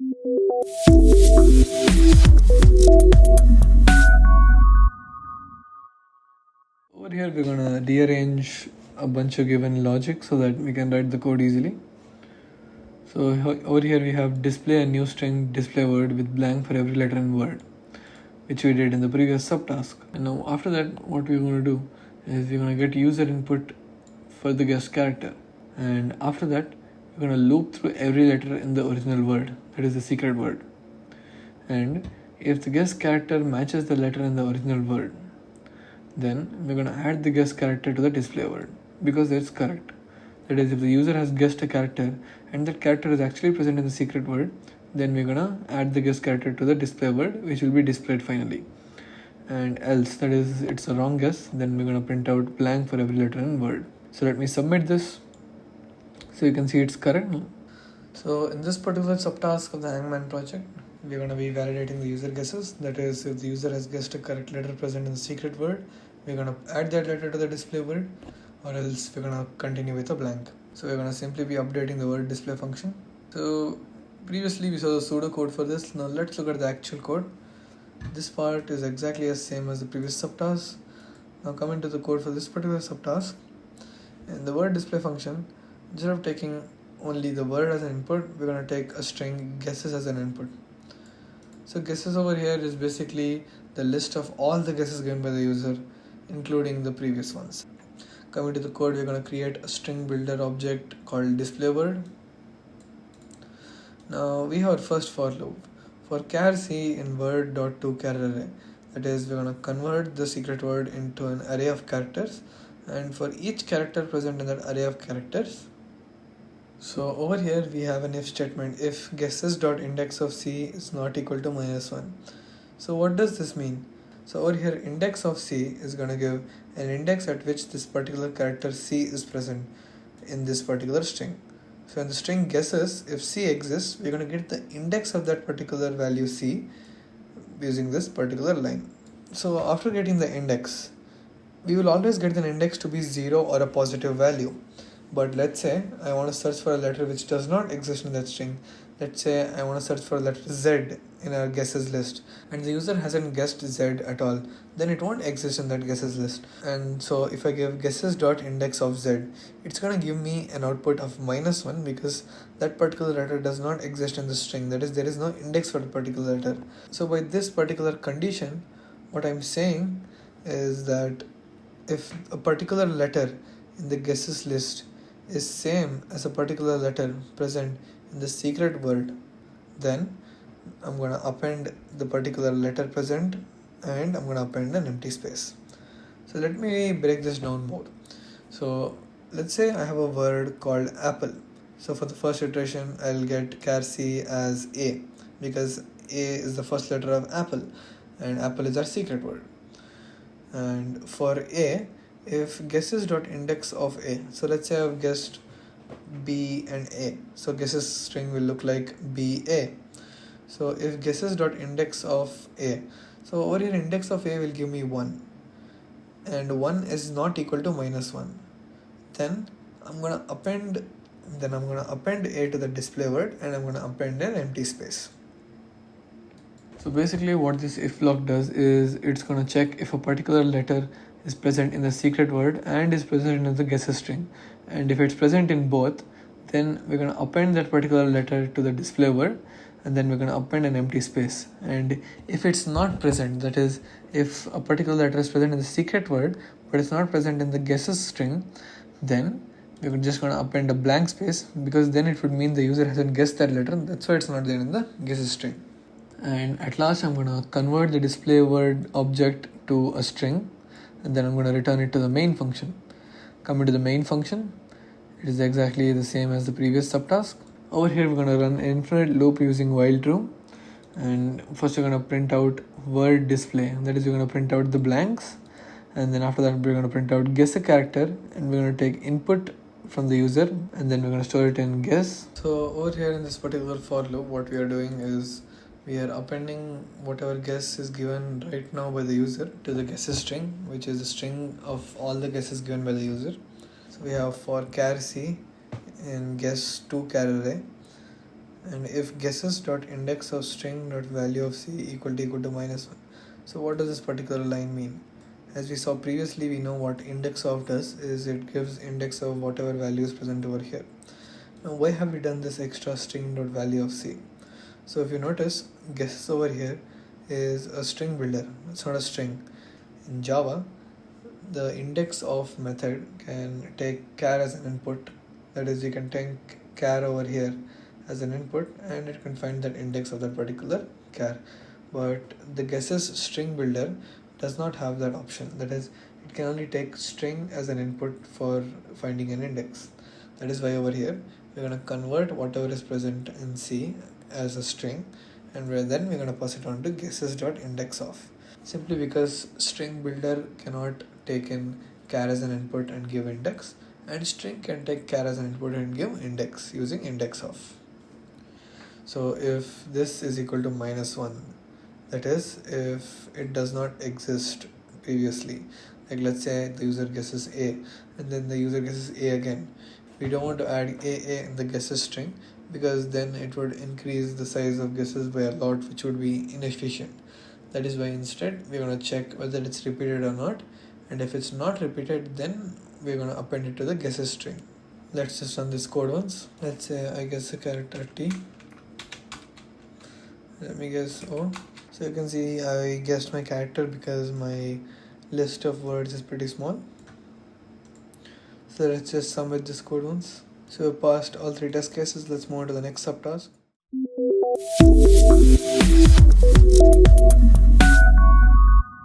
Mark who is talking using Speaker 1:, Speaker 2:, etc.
Speaker 1: Over here we're gonna rearrange a bunch of given logic so that we can write the code easily. So over here we have display a new string display word with blank for every letter in word, which we did in the previous subtask. And now after that, what we're going to do is we're going to get user input for the guessed character, and after that we're going to loop through every letter in the original word, that is the secret word. And if the guessed character matches the letter in the original word, then we're going to add the guessed character to the display word because it's correct. That is, if the user has guessed a character and that character is actually present in the secret word, then we're gonna add the guess character to the display word, which will be displayed finally. And else, that is, it's a wrong guess, then we're gonna print out blank for every letter in word. So let me submit this so you can see it's correct now. So in this particular subtask of the Hangman project, we're gonna be validating the user guesses. That is, if the user has guessed a correct letter present in the secret word, we're gonna add that letter to the display word, or else we're gonna continue with a blank. So we're gonna simply be updating the word display function. So previously we saw the pseudocode for this. Now let's look at the actual code. This part is exactly the same as the previous subtask. Now coming to the code for this particular subtask, in the word display function, instead of taking only the word as an input, we're gonna take a string guesses as an input. So guesses over here is basically the list of all the guesses given by the user, including the previous ones. Coming to the code, we're going to create a string builder object called display word. Now we have our first for loop for char c in word.toChar array. That is, we're going to convert the secret word into an array of characters, and for each character present in that array of characters. So over here we have an if statement, if guesses.index of c is not equal to -1. So what does this mean? So over here, index of c is going to give an index at which this particular character c is present in this particular string. So in the string guesses, if c exists, we're going to get the index of that particular value c using this particular line. So after getting the index, we will always get an index to be 0 or a positive value. But let's say I want to search for a letter which does not exist in that string. Let's say I want to search for a letter Z in our guesses list, and the user hasn't guessed Z at all, then it won't exist in that guesses list. And so if I give guesses.index of Z, it's going to give me an output of -1 because that particular letter does not exist in the string. That is, there is no index for the particular letter. So by this particular condition, what I'm saying is that if a particular letter in the guesses list is same as a particular letter present in the secret word, then I'm going to append the particular letter present and I'm going to append an empty space. So let me break this down more. So let's say I have a word called apple. So for the first iteration, I'll get char c as A because A is the first letter of apple and apple is our secret word. And for A, if guesses.index of A, so let's say I've guessed B and A, so guesses string will look like BA. So if guesses.index of A, so over here index of A will give me 1 and 1 is not equal to -1, then I'm going to append A to the display word and I'm going to append an empty space. So basically what this if block does is it's going to check if a particular letter is present in the secret word and is present in the guesses string, and if it's present in both, then we're going to append that particular letter to the display word and then we're going to append an empty space. And if it's not present, that is, if a particular letter is present in the secret word but it's not present in the guesses string, then we're just going to append a blank space because then it would mean the user hasn't guessed that letter, that's why it's not there in the guesses string. And at last I'm going to convert the display word object to a string and then I'm going to return it to the main function. Coming to the main function, it is exactly the same as the previous subtask. Over here we're going to run an infinite loop using while true, and first we're going to print out word display, that is, we're going to print out the blanks, and then after that we're going to print out guess a character and we're going to take input from the user and then we're going to store it in guess. So over here in this particular for loop, what we are doing is we are appending whatever guess is given right now by the user to the guesses string, which is the string of all the guesses given by the user. So we have for char c in guess2 char array, and if guesses dot index of string dot value of c equal to -1. So what does this particular line mean? As we saw previously, we know what index of does is it gives index of whatever value is present over here. Now why have we done this extra string dot value of c? So if you notice, guesses over here is a string builder. It's not a string. In Java, the index of method can take char as an input. That is, we can take char over here as an input and it can find that index of that particular char. But the guesses string builder does not have that option. That is, it can only take string as an input for finding an index. That is why over here we're going to convert whatever is present in C as a string, and then we're going to pass it on to guesses.indexOf. Simply because string builder cannot take in char as an input and give index, and string can take char as an input and give index using indexOf. So if this is equal to -1, that is, if it does not exist previously, like let's say the user guesses A and then the user guesses A again, we don't want to add AA in the guesses string because then it would increase the size of guesses by a lot, which would be inefficient. That is why instead we're going to check whether it's repeated or not, and if it's not repeated, then we're going to append it to the guesses string. Let's just run this code once. Let's say I guess a character T. Let me guess O. So you can see I guessed my character because my list of words is pretty small. So let's just submit this code once. So we passed all 3 test cases. Let's move on to the next subtask.